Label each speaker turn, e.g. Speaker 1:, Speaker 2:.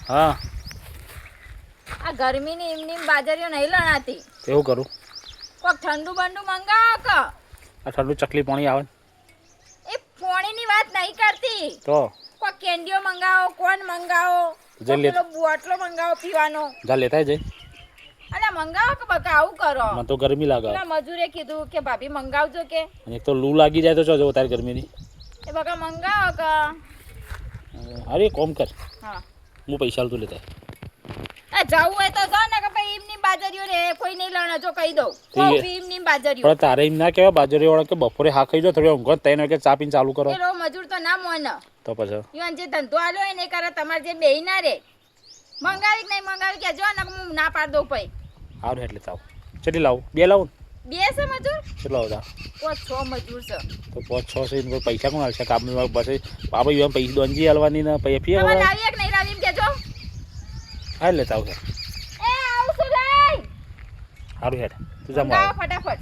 Speaker 1: હા
Speaker 2: આ ગરમીની એમની બાજરીઓ નહીં લણાતી.
Speaker 1: એવું કરું?
Speaker 2: કોક ઠંડુ બંડુ મંગાવો કે.
Speaker 1: આ ઠંડુ ચકલી પાણી આવે
Speaker 2: એ પાણીની વાત નહીં કરતી.
Speaker 1: તો
Speaker 2: કોક કેન્ડીઓ મંગાવો, કોન મંગાવો, પેલો બોટલો મંગાવો પીવાનો.
Speaker 1: જા લેતા જઈ.
Speaker 2: અરે મંગાવો કે બકા આવું કરો.
Speaker 1: મને તો ગરમી લાગે.
Speaker 2: પેલા મજૂરે કીધું કે ભાભી મંગાવજો કે.
Speaker 1: અને એક તો લૂ લાગી જાય તો જો તારી ગરમીની.
Speaker 2: એ બકા મંગાવો કે.
Speaker 1: અરે કોમ કર.
Speaker 2: હા
Speaker 1: હું પૈસા આલું લેતા.
Speaker 2: એ જાવું હોય તો જો ને કે ભાઈ એમની બાજરીઓ રે કોઈ નહીં લણે જો કહી દઉં. કોઈ એમની બાજરીઓ.
Speaker 1: પણ તારે એમ ના કહેવાય બાજરી વાળા કે બપોરે હા ખાઈ જો થોડી ઊંઘો 3 વાગે ચા પીને ચાલુ કરો.
Speaker 2: એ મજૂર તો ના મોને.
Speaker 1: તો પછી
Speaker 2: ઈવન જે ધંધો આલ્યો હોય ને કરે તમારે જે બેહી ના રે. મંગાવી કે નહીં મંગાવી કે જો ને હું ના પાડ દઉં ભાઈ.
Speaker 1: સારું એટલે ચાવ ચેટલી લાવું? 2 લાવું
Speaker 2: બે છે મજૂર?
Speaker 1: કેટલા હતા?
Speaker 2: 5-6 મજૂર છે.
Speaker 1: તો 5-6 છે પૈસા કોણ હાલશે? કામ પછી બાબા યુવાન પૈસા દોંજી હાલવાની ને પછી ફી
Speaker 2: હવે લાવીએ કે નહીં લાવીએ એમ કેજો.
Speaker 1: હા લેતા આવશે.
Speaker 2: એ આવું છું લઈ.
Speaker 1: સારું હેડ તું જા
Speaker 2: મંગાવો ફટાફટ.